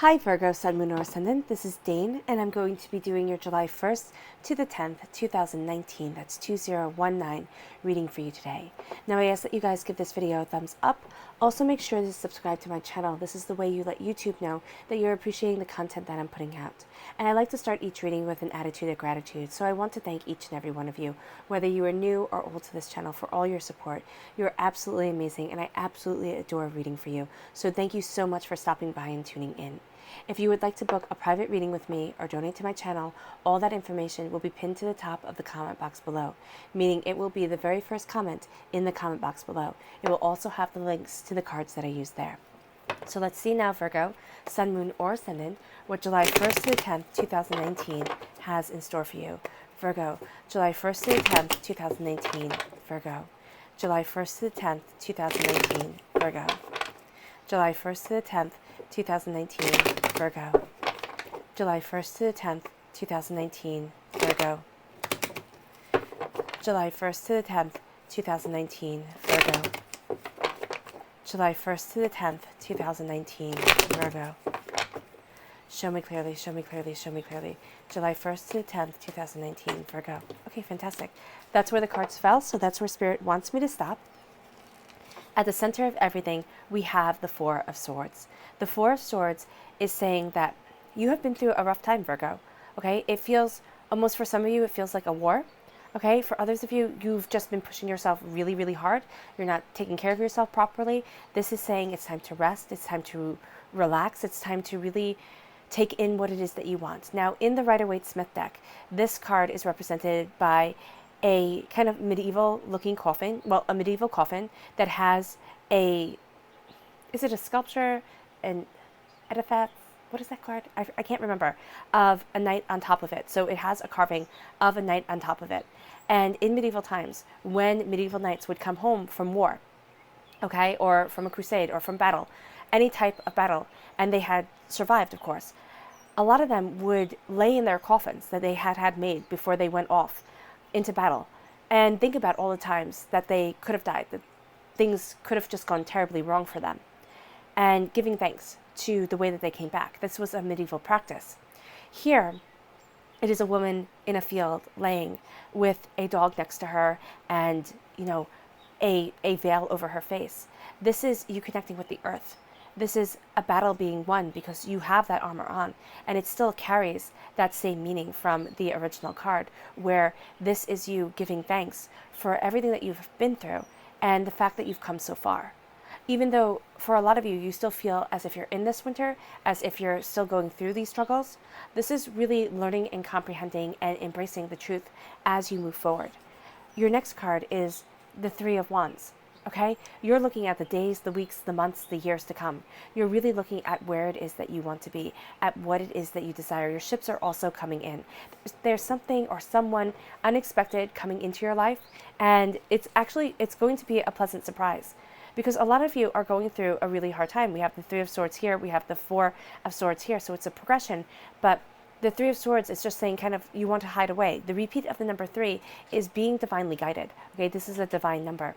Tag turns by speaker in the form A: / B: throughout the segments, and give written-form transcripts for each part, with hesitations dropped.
A: Hi Virgo, Sun, Moon, or Ascendant. This is Dane, and I'm going to be doing your July 1st to the 10th, 2019. That's 2019 reading for you today. Now I ask that you guys give this video a thumbs up. Also make sure to subscribe to my channel. This is the way you let YouTube know that you're appreciating the content that I'm putting out. And I like to start each reading with an attitude of gratitude, so I want to thank each and every one of you, whether you are new or old to this channel, for all your support. You're absolutely amazing, and I absolutely adore reading for you. So thank you so much for stopping by and tuning in. If you would like to book a private reading with me or donate to my channel, all that information will be pinned to the top of the comment box below, meaning it will be the very first comment in the comment box below. It will also have the links to the cards that I use there. So let's see now, Virgo, Sun, Moon, or Ascendant, what July 1st to the 10th, 2019 has in store for you. Virgo, July 1st to the 10th, 2019, Virgo. July 1st to the 10th, 2019, Virgo. July 1st to the 10th, 2019, Virgo. July 1st to the 10th, 2019, Virgo. July 1st to the 10th, 2019, Virgo. July 1st to the 10th, 2019, Virgo. Show me clearly, show me clearly, show me clearly. July 1st to the 10th, 2019, Virgo. Okay, fantastic. That's where the cards fell, so that's where Spirit wants me to stop. At the center of everything, we have the Four of Swords. The Four of Swords is saying that you have been through a rough time, Virgo. Okay, it feels, almost for some of you, it feels like a war. Okay, for others of you, you've just been pushing yourself really, really hard. You're not taking care of yourself properly. This is saying it's time to rest. It's time to relax. It's time to really take in what it is that you want. Now, in the Rider-Waite-Smith deck, this card is represented by a kind of medieval looking coffin, well, a medieval coffin that has a, is it a sculpture, an edifice, what is that card? I can't remember, of a knight on top of it. So it has a carving of a knight on top of it. And in medieval times, when medieval knights would come home from war, okay, or from a crusade or from battle, any type of battle, and they had survived, of course, a lot of them would lay in their coffins that they had made before they went off into battle and think about all the times that they could have died, that things could have just gone terribly wrong for them, and giving thanks to the way that they came back. This was a medieval practice. Here, it is a woman in a field laying with a dog next to her and, you know, a veil over her face. This is you connecting with the earth. This is a battle being won because you have that armor on, and it still carries that same meaning from the original card, where this is you giving thanks for everything that you've been through and the fact that you've come so far. Even though for a lot of you, you still feel as if you're in this winter, as if you're still going through these struggles, this is really learning and comprehending and embracing the truth as you move forward. Your next card is the Three of Wands. Okay, you're looking at the days, the weeks, the months, the years to come. You're really looking at where it is that you want to be, at what it is that you desire. Your ships are also coming in. There's something or someone unexpected coming into your life, and it's going to be a pleasant surprise, because a lot of you are going through a really hard time. We have the Three of Swords here, we have the Four of Swords here, so it's a progression, but the Three of Swords is just saying kind of you want to hide away. The repeat of the number 3 is being divinely guided. Okay, this is a divine number.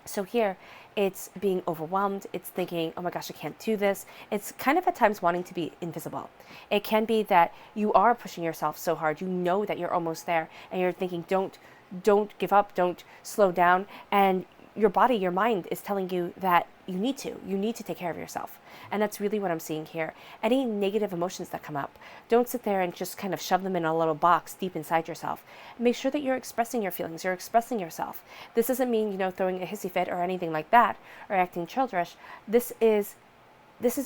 A: So here, it's being overwhelmed, it's thinking, oh my gosh, I can't do this. It's kind of at times wanting to be invisible. It can be that you are pushing yourself so hard, you know that you're almost there, and you're thinking, don't give up, don't slow down, and your body, your mind is telling you that you need to take care of yourself. And that's really what I'm seeing here. Any negative emotions that come up, don't sit there and just kind of shove them in a little box deep inside yourself. Make sure that you're expressing your feelings, you're expressing yourself. This doesn't mean, you know, throwing a hissy fit or anything like that, or acting childish. This is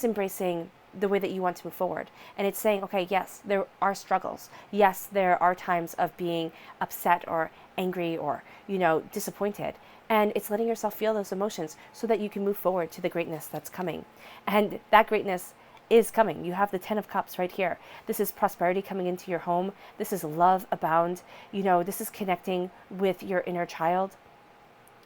A: embracing the way that you want to move forward. And it's saying, okay, yes, there are struggles. Yes, there are times of being upset or angry or, you know, disappointed. And it's letting yourself feel those emotions so that you can move forward to the greatness that's coming. And that greatness is coming. You have the Ten of Cups right here. This is prosperity coming into your home. This is love abound. You know, this is connecting with your inner child.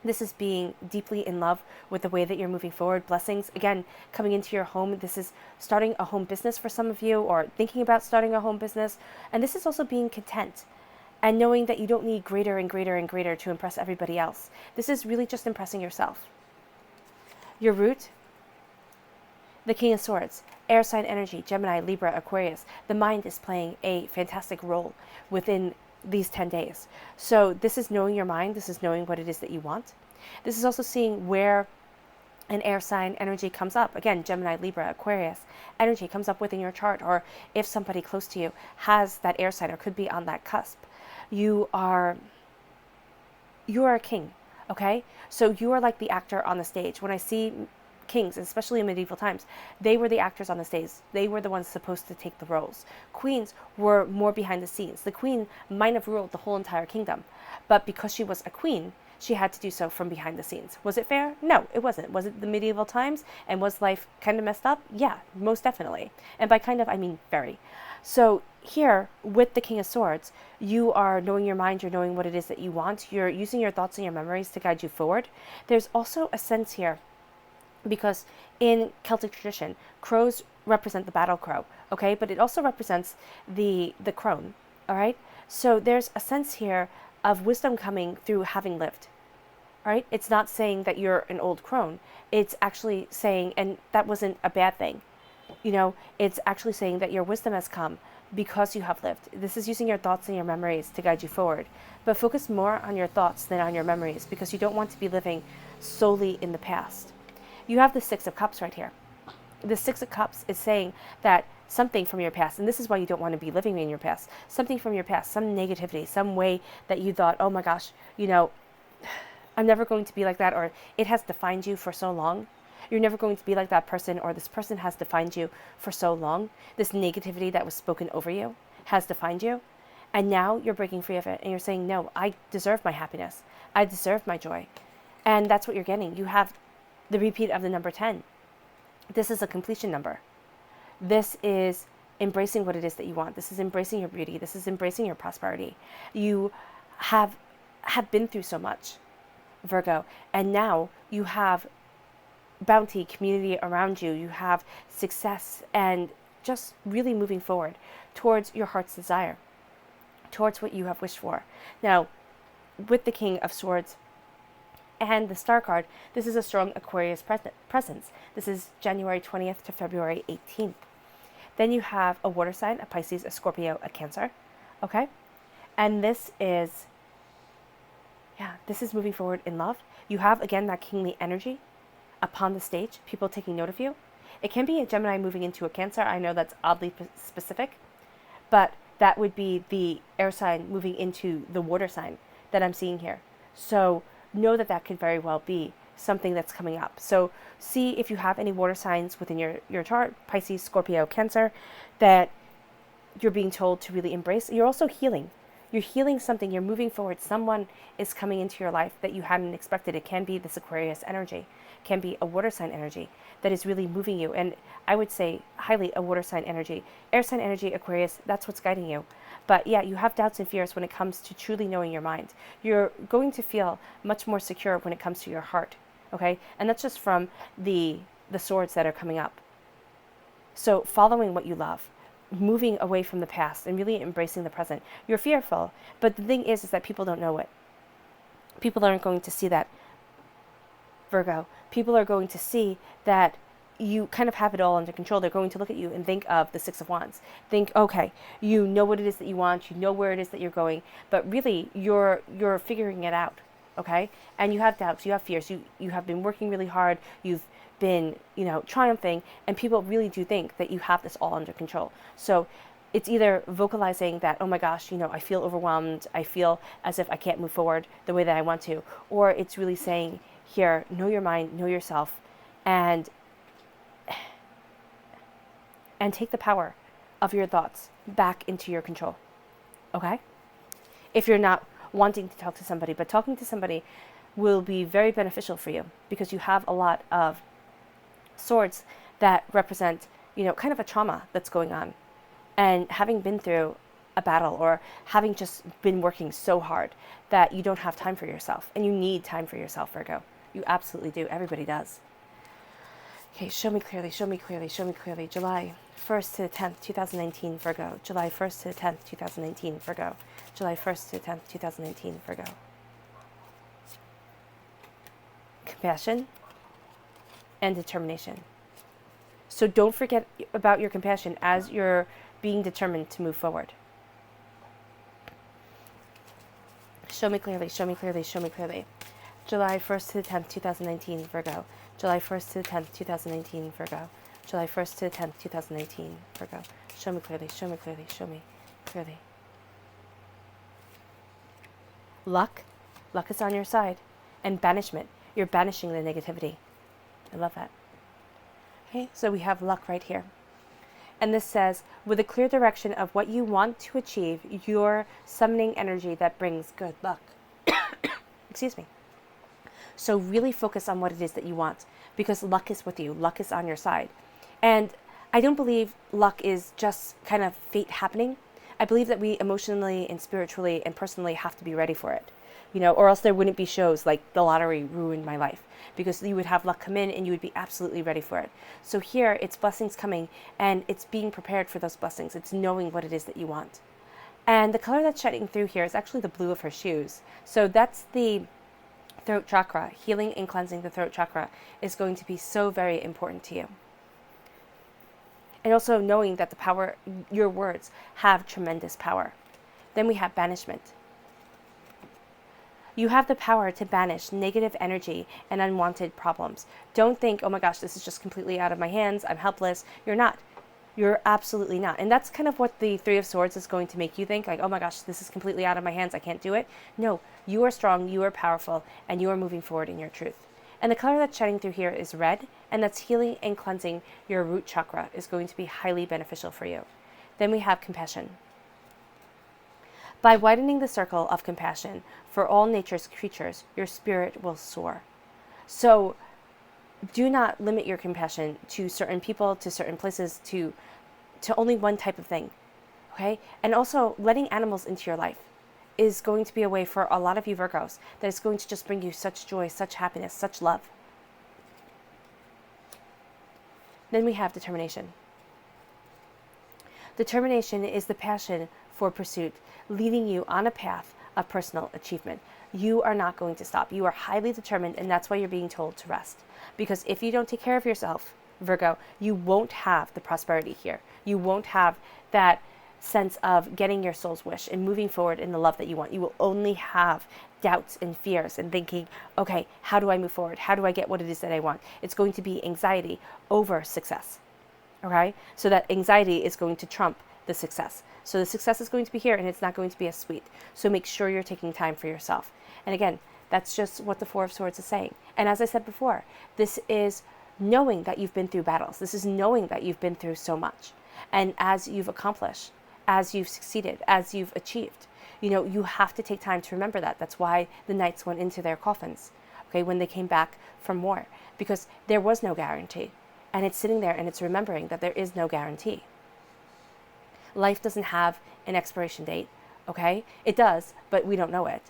A: This is being deeply in love with the way that you're moving forward. Blessings, again, coming into your home. This is starting a home business for some of you, or thinking about starting a home business. And this is also being content and knowing that you don't need greater and greater and greater to impress everybody else. This is really just impressing yourself. Your root The King of Swords, air sign energy, Gemini, Libra, Aquarius. The mind is playing a fantastic role within these 10 days. So this is knowing your mind. This is knowing what it is that you want. This is also seeing where an air sign energy comes up. Again, Gemini, Libra, Aquarius energy comes up within your chart, or if somebody close to you has that air sign or could be on that cusp. You are a king, okay? So you are like the actor on the stage. When I see kings, especially in medieval times, they were the actors on the stage. They were the ones supposed to take the roles. Queens were more behind the scenes. The queen might have ruled the whole entire kingdom, but because she was a queen, she had to do so from behind the scenes. Was it fair? No, it wasn't. Was it the medieval times? And was life kind of messed up? Yeah, most definitely. And by kind of, I mean very. So here, with the King of Swords, you are knowing your mind, you're knowing what it is that you want, you're using your thoughts and your memories to guide you forward. There's also a sense here, because in Celtic tradition, crows represent the battle crow, okay? But it also represents the crone, all right? So there's a sense here of wisdom coming through having lived, right? It's not saying that you're an old crone. It's actually saying, and that wasn't a bad thing, it's actually saying that your wisdom has come because you have lived. This is using your thoughts and your memories to guide you forward. But focus more on your thoughts than on your memories, because you don't want to be living solely in the past. You have the Six of Cups right here. The Six of Cups is saying that something from your past, and this is why you don't want to be living in your past, something from your past, some negativity, some way that you thought, oh my gosh, I'm never going to be like that, or it has defined you for so long. You're never going to be like that person, or this person has defined you for so long. This negativity that was spoken over you has defined you. And now you're breaking free of it, and you're saying, no, I deserve my happiness. I deserve my joy. And that's what you're getting. You have the repeat of the number 10. This is a completion number. This is embracing what it is that you want. This is embracing your beauty. This is embracing your prosperity. You have been through so much, Virgo, and now you have bounty, community around you. You have success, and just really moving forward towards your heart's desire, towards what you have wished for. Now, with the King of Swords and the Star card, this is a strong Aquarius presence. This is January 20th to February 18th. Then you have a water sign, a Pisces, a Scorpio, a Cancer. Okay? And this is moving forward in love. You have, again, that kingly energy upon the stage, people taking note of you. It can be a Gemini moving into a Cancer. I know that's oddly specific, but that would be the air sign moving into the water sign that I'm seeing here. So know that that could very well be something that's coming up. So see if you have any water signs within your chart, Pisces, Scorpio, Cancer, that you're being told to really embrace. You're also healing. You're healing something. You're moving forward. Someone is coming into your life that you hadn't expected. It can be this Aquarius energy. It can be a water sign energy that is really moving you. And I would say highly a water sign energy. Air sign energy, Aquarius, that's what's guiding you. But yeah, you have doubts and fears when it comes to truly knowing your mind. You're going to feel much more secure when it comes to your heart. Okay? And that's just from the swords that are coming up. So following what you love, moving away from the past and really embracing the present. You're fearful, but the thing is that people don't know it. People aren't going to see that, Virgo. People are going to see that you kind of have it all under control. They're going to look at you and think of the Six of Wands. Think, okay, you know what it is that you want, you know where it is that you're going, but really you're figuring it out, okay? And you have doubts, you have fears, you have been working really hard, you've been, triumphing, and people really do think that you have this all under control. So it's either vocalizing that, oh my gosh, I feel overwhelmed, I feel as if I can't move forward the way that I want to, or it's really saying here, know your mind, know yourself, and take the power of your thoughts back into your control, okay? If you're not wanting to talk to somebody, but talking to somebody will be very beneficial for you, because you have a lot of swords that represent, kind of a trauma that's going on. And having been through a battle, or having just been working so hard that you don't have time for yourself. And you need time for yourself, Virgo. You absolutely do. Everybody does. Okay, show me clearly, show me clearly, show me clearly. July 1st to the 10th, 2019, Virgo. July 1st to the 10th, 2019, Virgo. July 1st to the 10th, 2019, Virgo. Compassion and determination. So don't forget about your compassion as you're being determined to move forward. Show me clearly, show me clearly, show me clearly. July 1st to the 10th, 2019, Virgo. July 1st to the 10th, 2019, Virgo. July 1st to the 10th, 2019, Virgo. Show me clearly, show me clearly, show me clearly. Luck. Luck is on your side. And banishment. You're banishing the negativity. I love that. Okay, so we have luck right here. And this says, with a clear direction of what you want to achieve, you're summoning energy that brings good luck. Excuse me. So really focus on what it is that you want, because luck is with you. Luck is on your side. And I don't believe luck is just kind of fate happening. I believe that we emotionally and spiritually and personally have to be ready for it. Or else there wouldn't be shows like The Lottery ruined my life, because you would have luck come in and you would be absolutely ready for it. So here it's blessings coming, and it's being prepared for those blessings. It's knowing what it is that you want. And the color that's shining through here is actually the blue of her shoes. So that's the throat chakra. Healing and cleansing the throat chakra is going to be so very important to you. And also knowing that the power, your words have tremendous power. Then we have banishment. You have the power to banish negative energy and unwanted problems. Don't think, oh my gosh, this is just completely out of my hands. I'm helpless. You're not. You're absolutely not. And that's kind of what the Three of Swords is going to make you think, like, oh my gosh, this is completely out of my hands. I can't do it. No, you are strong, you are powerful, and you are moving forward in your truth. And the color that's shining through here is red, and that's healing and cleansing your root chakra is going to be highly beneficial for you. Then we have compassion. By widening the circle of compassion for all nature's creatures, your spirit will soar. So do not limit your compassion to certain people, to certain places, to only one type of thing, okay? And also letting animals into your life is going to be a way for a lot of you Virgos that is going to just bring you such joy, such happiness, such love. Then we have determination. Determination is the passion for pursuit, leading you on a path of personal achievement. You are not going to stop. You are highly determined, and that's why you're being told to rest. Because if you don't take care of yourself, Virgo, you won't have the prosperity here. You won't have that sense of getting your soul's wish and moving forward in the love that you want. You will only have doubts and fears and thinking, okay, how do I move forward? How do I get what it is that I want? It's going to be anxiety over success. Okay? So that anxiety is going to trump the success. So the success is going to be here, and it's not going to be as sweet. So make sure you're taking time for yourself. And again, that's just what the Four of Swords is saying. And as I said before, this is knowing that you've been through battles. This is knowing that you've been through so much. And as you've accomplished, as you've succeeded, as you've achieved, you have to take time to remember that. That's why the knights went into their coffins, okay, when they came back from war, because there was no guarantee. And it's sitting there and it's remembering that there is no guarantee. Life doesn't have an expiration date, okay? It does, but we don't know it.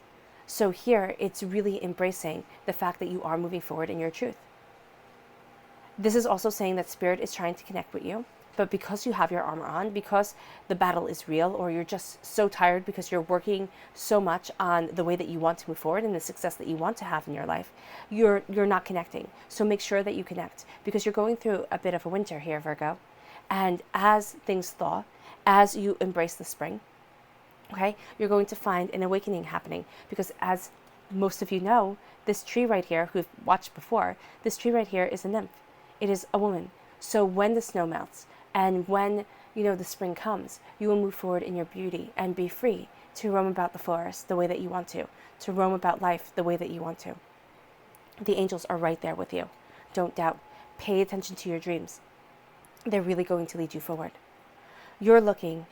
A: So here, it's really embracing the fact that you are moving forward in your truth. This is also saying that Spirit is trying to connect with you, but because you have your armor on, because the battle is real, or you're just so tired because you're working so much on the way that you want to move forward and the success that you want to have in your life, you're not connecting. So make sure that you connect, because you're going through a bit of a winter here, Virgo. And as things thaw, as you embrace the spring, okay, you're going to find an awakening happening, because as most of you know, this tree right here, who've watched before, this tree right here is a nymph. It is a woman. So when the snow melts and when, the spring comes, you will move forward in your beauty and be free to roam about the forest the way that you want to roam about life the way that you want to. The angels are right there with you. Don't doubt. Pay attention to your dreams. They're really going to lead you forward. You're looking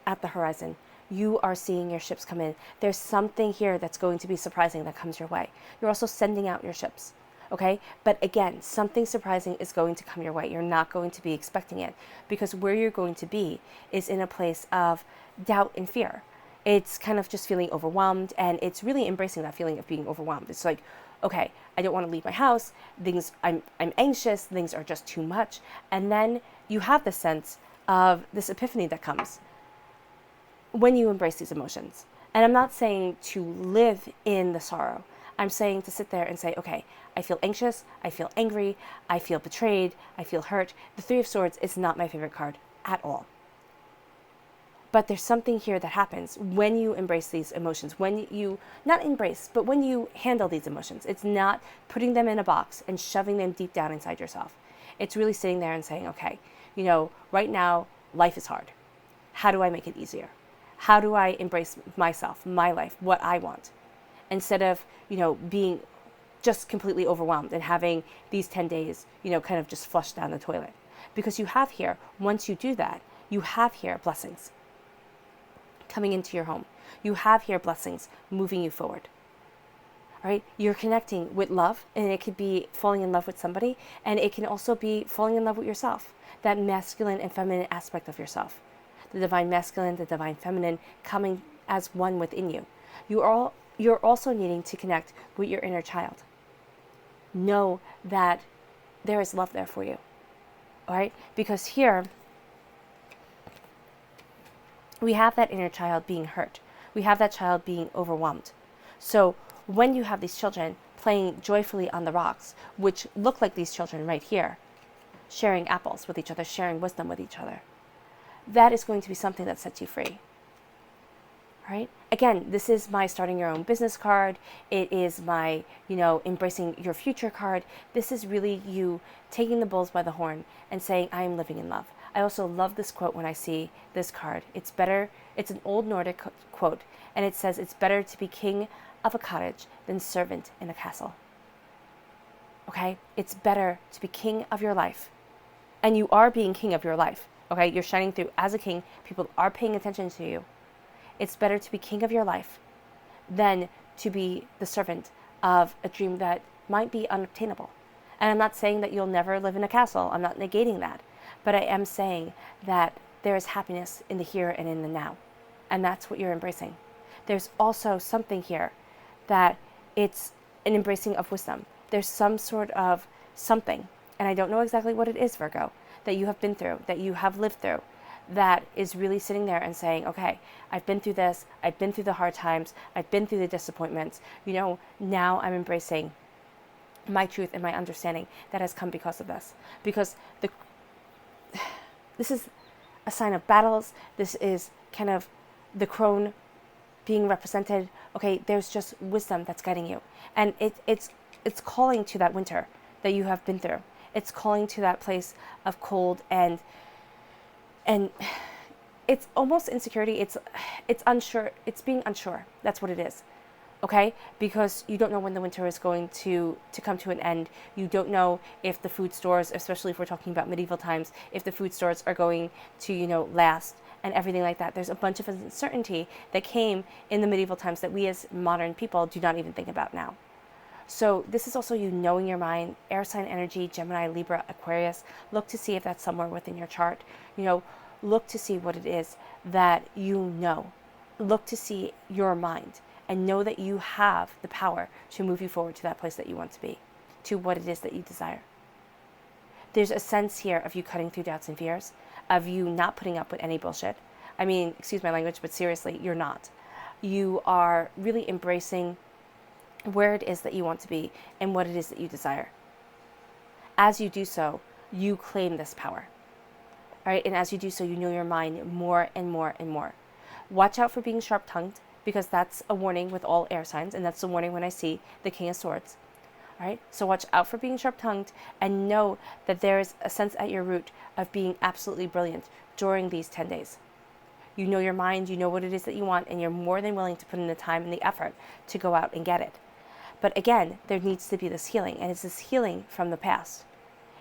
A: at the horizon. You are seeing your ships come in. There's something here that's going to be surprising that comes your way. You're also sending out your ships, okay? But again, something surprising is going to come your way. You're not going to be expecting it, because where you're going to be is in a place of doubt and fear. It's kind of just feeling overwhelmed, and it's really embracing that feeling of being overwhelmed. It's like, okay, I don't want to leave my house. I'm anxious. Things are just too much. And then you have this sense of this epiphany that comes when you embrace these emotions. And I'm not saying to live in the sorrow. I'm saying to sit there and say, okay, I feel anxious, I feel angry, I feel betrayed, I feel hurt. The Three of Swords is not my favorite card at all. But there's something here that happens when you embrace these emotions, when you, not embrace, but when you handle these emotions. It's not putting them in a box and shoving them deep down inside yourself. It's really sitting there and saying, okay, right now, life is hard. How do I make it easier? How do I embrace myself, my life, what I want? Instead of, being just completely overwhelmed and having these 10 days, kind of just flush down the toilet. Because you have here, once you do that, you have here blessings coming into your home. You have here blessings moving you forward. All right? You're connecting with love, and it could be falling in love with somebody, and it can also be falling in love with yourself, that masculine and feminine aspect of yourself. The divine masculine, the divine feminine coming as one within you. You're also needing to connect with your inner child. Know that there is love there for you. All right? Because here, we have that inner child being hurt. We have that child being overwhelmed. So when you have these children playing joyfully on the rocks, which look like these children right here, sharing apples with each other, sharing wisdom with each other, that is going to be something that sets you free. Right? Again, this is my starting your own business card. It is my, embracing your future card. This is really you taking the bulls by the horn and saying, I am living in love. I also love this quote when I see this card. It's an old Nordic quote, and it says, it's better to be king of a cottage than servant in a castle. Okay? It's better to be king of your life. And you are being king of your life. Okay? You're shining through as a king. People are paying attention to you. It's better to be king of your life than to be the servant of a dream that might be unobtainable. And I'm not saying that you'll never live in a castle. I'm not negating that. But I am saying that there is happiness in the here and in the now. And that's what you're embracing. There's also something here that it's an embracing of wisdom. There's some sort of something, and I don't know exactly what it is, Virgo, that you have been through, that you have lived through, that is really sitting there and saying, okay, I've been through this, I've been through the hard times, I've been through the disappointments, now I'm embracing my truth and my understanding that has come because of this. Because this is a sign of battles. This is kind of the crone being represented. Okay, there's just wisdom that's guiding you. And it's calling to that winter that you have been through. It's calling to that place of cold and it's almost insecurity. It's unsure. It's being unsure. That's what it is. Okay? Because you don't know when the winter is going to come to an end. You don't know if the food stores, especially if we're talking about medieval times, if the food stores are going to, last and everything like that. There's a bunch of uncertainty that came in the medieval times that we as modern people do not even think about now. So this is also you knowing your mind, air sign energy, Gemini, Libra, Aquarius. Look to see if that's somewhere within your chart. Look to see what it is that you know. Look to see your mind and know that you have the power to move you forward to that place that you want to be, to what it is that you desire. There's a sense here of you cutting through doubts and fears, of you not putting up with any bullshit. I mean, excuse my language, but seriously, you're not. You are really embracing where it is that you want to be and what it is that you desire. As you do so, you claim this power. All right? And as you do so, you know your mind more and more and more. Watch out for being sharp-tongued, because that's a warning with all air signs, and that's a warning when I see the King of Swords. All right? So watch out for being sharp-tongued, and know that there is a sense at your root of being absolutely brilliant during these 10 days. You know your mind, you know what it is that you want, and you're more than willing to put in the time and the effort to go out and get it. But again, there needs to be this healing, and it's this healing from the past.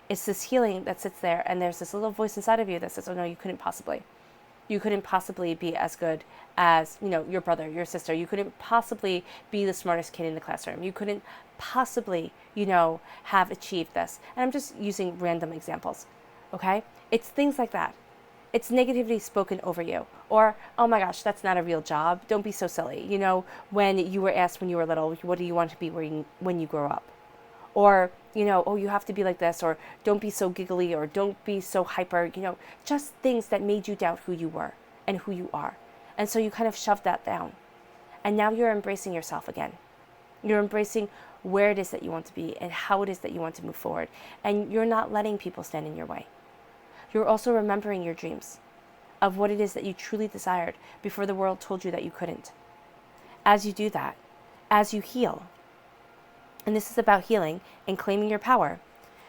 A: It's this healing that sits there, and there's this little voice inside of you that says, oh no, you couldn't possibly. You couldn't possibly be as good as, your brother, your sister. You couldn't possibly be the smartest kid in the classroom. You couldn't possibly, have achieved this. And I'm just using random examples, okay? It's things like that. It's negativity spoken over you. Or, oh my gosh, that's not a real job. Don't be so silly. When you were asked when you were little, what do you want to be when you grow up? Or, oh, you have to be like this, or don't be so giggly, or don't be so hyper, just things that made you doubt who you were and who you are. And so you kind of shoved that down. And now you're embracing yourself again. You're embracing where it is that you want to be and how it is that you want to move forward. And you're not letting people stand in your way. You're also remembering your dreams of what it is that you truly desired before the world told you that you couldn't. As you do that, as you heal, and this is about healing and claiming your power,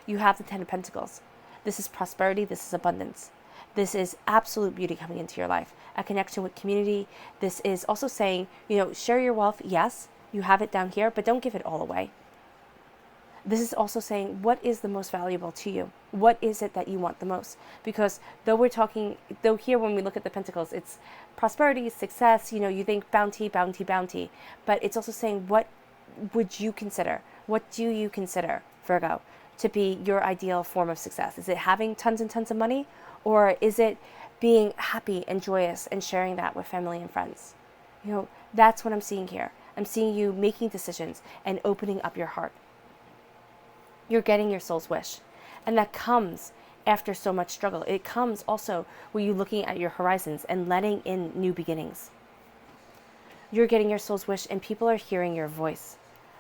A: you have the Ten of Pentacles. This is prosperity, this is abundance. This is absolute beauty coming into your life, a connection with community. This is also saying, share your wealth. Yes, you have it down here, but don't give it all away. This is also saying, what is the most valuable to you? What is it that you want the most? Because though here when we look at the Pentacles, it's prosperity, success, you think bounty, bounty, bounty. But it's also saying, what would you consider? What do you consider, Virgo, to be your ideal form of success? Is it having tons and tons of money? Or is it being happy and joyous and sharing that with family and friends? That's what I'm seeing here. I'm seeing you making decisions and opening up your heart. You're getting your soul's wish. And that comes after so much struggle. It comes also with you looking at your horizons and letting in new beginnings. You're getting your soul's wish and people are hearing your voice.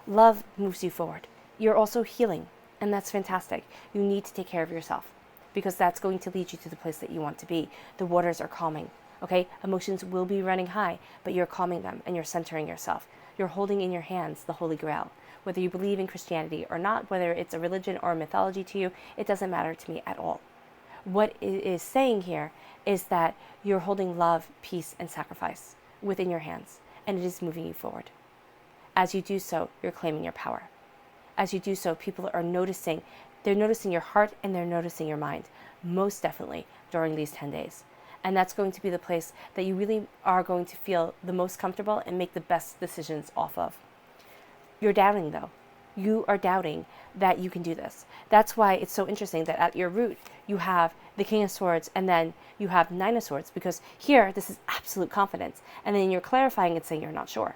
A: Love moves you forward. You're also healing, and that's fantastic. You need to take care of yourself because that's going to lead you to the place that you want to be. The waters are calming, okay? Emotions will be running high, but you're calming them and you're centering yourself. You're holding in your hands the Holy Grail. Whether you believe in Christianity or not, whether it's a religion or a mythology to you, it doesn't matter to me at all. What it is saying here is that you're holding love, peace, and sacrifice within your hands, and it is moving you forward. As you do so, you're claiming your power. As you do so, people are noticing. They're noticing your heart and they're noticing your mind, most definitely during these 10 days. And that's going to be the place that you really are going to feel the most comfortable and make the best decisions off of. You're doubting, though. You are doubting that you can do this. That's why it's so interesting that at your root, you have the King of Swords and then you have the Nine of Swords, because here, this is absolute confidence. And then you're clarifying and saying you're not sure.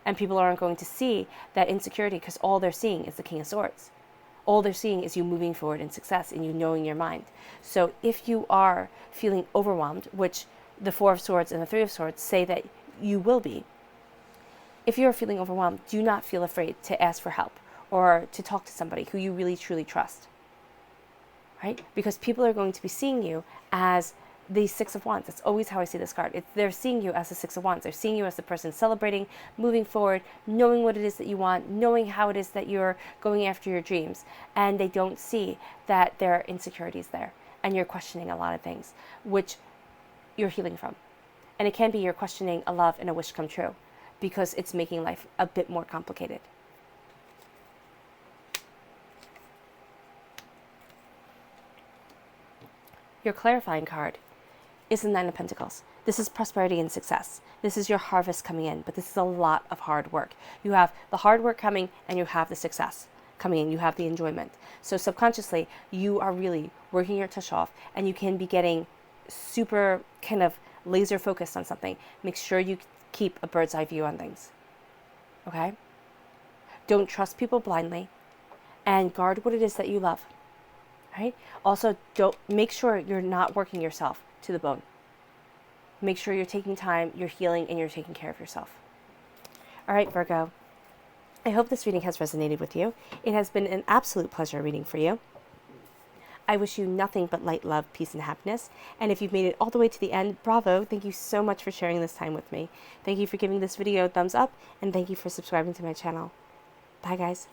A: And people aren't going to see that insecurity because all they're seeing is the King of Swords. All they're seeing is you moving forward in success and you knowing your mind. So if you are feeling overwhelmed, which the Four of Swords and the Three of Swords say that you will be, if you're feeling overwhelmed, do not feel afraid to ask for help or to talk to somebody who you really truly trust, right? Because people are going to be seeing you as the Six of Wands. That's always how I see this card. They're seeing you as the Six of Wands. They're seeing you as the person celebrating, moving forward, knowing what it is that you want, knowing how it is that you're going after your dreams. And they don't see that there are insecurities there and you're questioning a lot of things, which you're healing from. And it can be you're questioning a love and a wish come true because it's making life a bit more complicated. Your clarifying card is the Nine of Pentacles. This is prosperity and success. This is your harvest coming in, but this is a lot of hard work. You have the hard work coming and you have the success coming in. You have the enjoyment. So subconsciously, you are really working your tush off and you can be getting super kind of laser focused on something. Make sure you keep a bird's eye view on things. Okay? Don't trust people blindly and guard what it is that you love. Right? Also, don't make sure you're not working yourself to the bone. Make sure you're taking time, you're healing, and you're taking care of yourself. All right, Virgo. I hope this reading has resonated with you. It has been an absolute pleasure reading for you. I wish you nothing but light, love, peace, and happiness. And if you've made it all the way to the end, bravo. Thank you so much for sharing this time with me. Thank you for giving this video a thumbs up, and thank you for subscribing to my channel. Bye, guys.